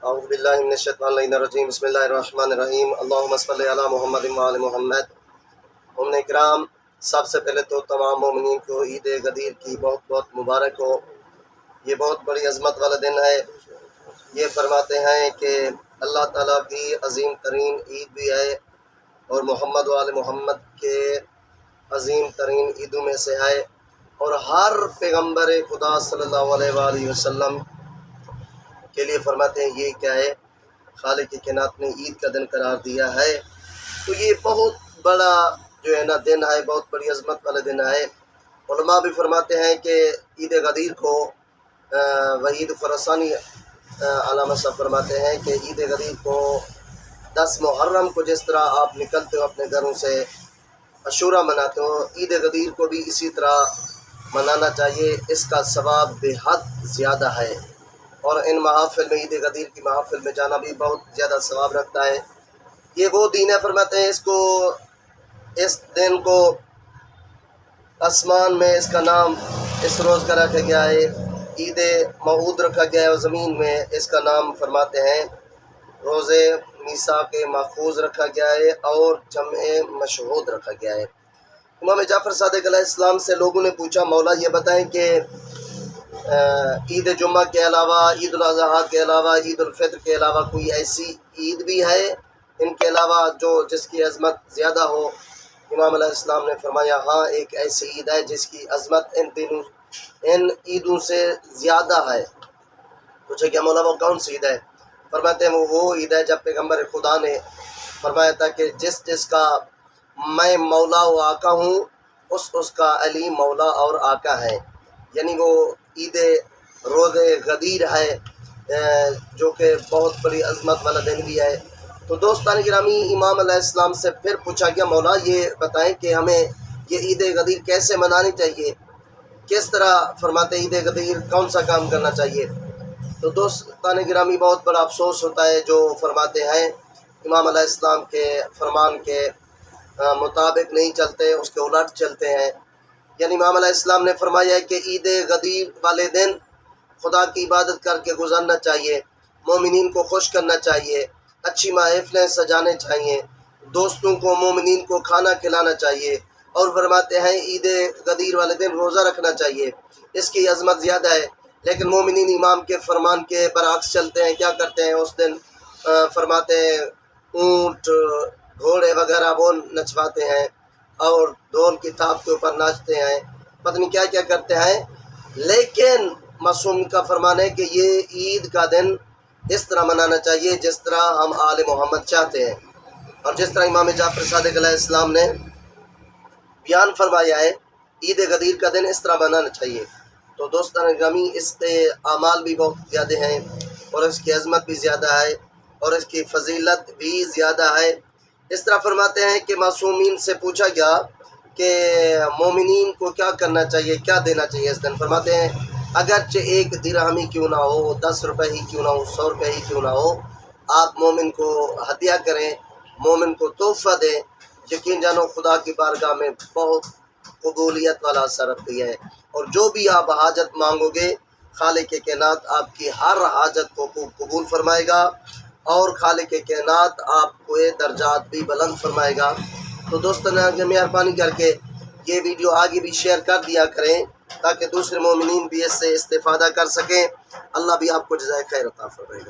اعوذ باللہ من الشیطان الرجیم بسم اللہ الرحمن الرحیم اللہم صلی علی محمد وعلی محمد۔ مومن کرام، سب سے پہلے تو تمام مومنین کو عید غدیر کی بہت بہت مبارک ہو۔ یہ بہت بڑی عظمت والا دن ہے۔ یہ فرماتے ہیں کہ اللہ تعالیٰ کی عظیم ترین عید بھی ہے اور محمد وعلی محمد کے عظیم ترین عیدوں میں سے ہے، اور ہر پیغمبر خدا صلی اللہ علیہ وآلہ وسلم کے لیے فرماتے ہیں یہ کیا ہے، خالق کائنات نے عید کا دن قرار دیا ہے۔ تو یہ بہت بڑا جو ہے نا دن ہے، بہت بڑی عظمت والا دن ہے۔ علماء بھی فرماتے ہیں کہ عید غدیر کو وحید خراسانی علامہ صاحب فرماتے ہیں کہ عید غدیر کو 10 محرم کو جس طرح آپ نکلتے ہو اپنے گھروں سے عاشورہ مناتے ہو، عید غدیر کو بھی اسی طرح منانا چاہیے۔ اس کا ثواب بے حد زیادہ ہے، اور ان محافل میں عید غدیر کی محافل میں جانا بھی بہت زیادہ ثواب رکھتا ہے۔ یہ وہ دین ہے، فرماتے ہیں اس دن کو آسمان میں اس کا نام اس روز کا رکھا گیا ہے، عید موعود رکھا گیا ہے، اور زمین میں اس کا نام فرماتے ہیں روز میثاق ماخوذ رکھا گیا ہے، اور جمع مشہود رکھا گیا ہے۔ امام جعفر صادق علیہ السلام سے لوگوں نے پوچھا، مولا یہ بتائیں کہ عید جمعہ کے علاوہ، عید الاضحیٰ کے علاوہ، عید الفطر کے علاوہ کوئی ایسی عید بھی ہے ان کے علاوہ جس کی عظمت زیادہ ہو؟ امام علیہ السلام نے فرمایا ہاں، ایک ایسی عید ہے جس کی عظمت ان عیدوں سے زیادہ ہے۔ پوچھے کہ مولا وہ کون سی عید ہے؟ فرماتے ہیں وہ عید ہے جب پیغمبر خدا نے فرمایا تھا کہ جس کا میں مولا و آقا ہوں، اس کا علی مولا اور آقا ہے۔ یعنی وہ عید روز غدیر ہے، جو کہ بہت بڑی عظمت والا دن بھی ہے۔ تو دوستان گرامی، امام علیہ السلام سے پھر پوچھا گیا، مولا یہ بتائیں کہ ہمیں یہ عید غدیر کیسے منانی چاہیے، کس طرح؟ فرماتے عید غدیر کون سا کام کرنا چاہیے؟ تو دوستان گرامی، بہت بڑا افسوس ہوتا ہے جو فرماتے ہیں امام علیہ السلام کے فرمان کے مطابق نہیں چلتے، اس کے الٹ چلتے ہیں۔ یعنی امام علیہ السلام نے فرمایا ہے کہ عید غدیر والے دن خدا کی عبادت کر کے گزارنا چاہیے، مومنین کو خوش کرنا چاہیے، اچھی محفلیں سجانے چاہیے، دوستوں کو مومنین کو کھانا کھلانا چاہیے، اور فرماتے ہیں عید غدیر والے دن روزہ رکھنا چاہیے۔ اس کی عظمت زیادہ ہے، لیکن مومنین امام کے فرمان کے برعکس چلتے ہیں۔ کیا کرتے ہیں اس دن؟ فرماتے ہیں اونٹ، گھوڑے وغیرہ وہ نچواتے ہیں، اور ڈھول کی تھاپ کے اوپر ناچتے ہیں، پتہ نہیں کیا کیا کرتے ہیں۔ لیکن معصوم کا فرمان ہے کہ یہ عید کا دن اس طرح منانا چاہیے جس طرح ہم آل محمد چاہتے ہیں، اور جس طرح امام جعفر صادق علیہ السلام نے بیان فرمایا ہے، عید غدیر کا دن اس طرح منانا چاہیے۔ تو دوستان گرامی، اس کے اعمال بھی بہت زیادہ ہیں، اور اس کی عظمت بھی زیادہ ہے، اور اس کی فضیلت بھی زیادہ ہے۔ اس طرح فرماتے ہیں کہ معصومین سے پوچھا گیا کہ مومنین کو کیا کرنا چاہیے، کیا دینا چاہیے اس دن؟ فرماتے ہیں اگرچہ 1 درہم ہی کیوں نہ ہو، 10 روپے ہی کیوں نہ ہو، 100 روپے ہی کیوں نہ ہو، آپ مومن کو ہدیہ کریں، مومن کو تحفہ دیں۔ یقین جانو خدا کی بارگاہ میں بہت قبولیت والا اثر رکھتی ہے، اور جو بھی آپ حاجت مانگو گے، خالق کائنات آپ کی ہر حاجت کو قبول فرمائے گا، اور خالق کائنات آپ کو درجات بھی بلند فرمائے گا۔ تو دوستان مہربانی کر کے یہ ویڈیو آگے بھی شیئر کر دیا کریں تاکہ دوسرے مومنین بھی اس سے استفادہ کر سکیں۔ اللہ بھی آپ کو جزائے خیر عطا فرمائے گا۔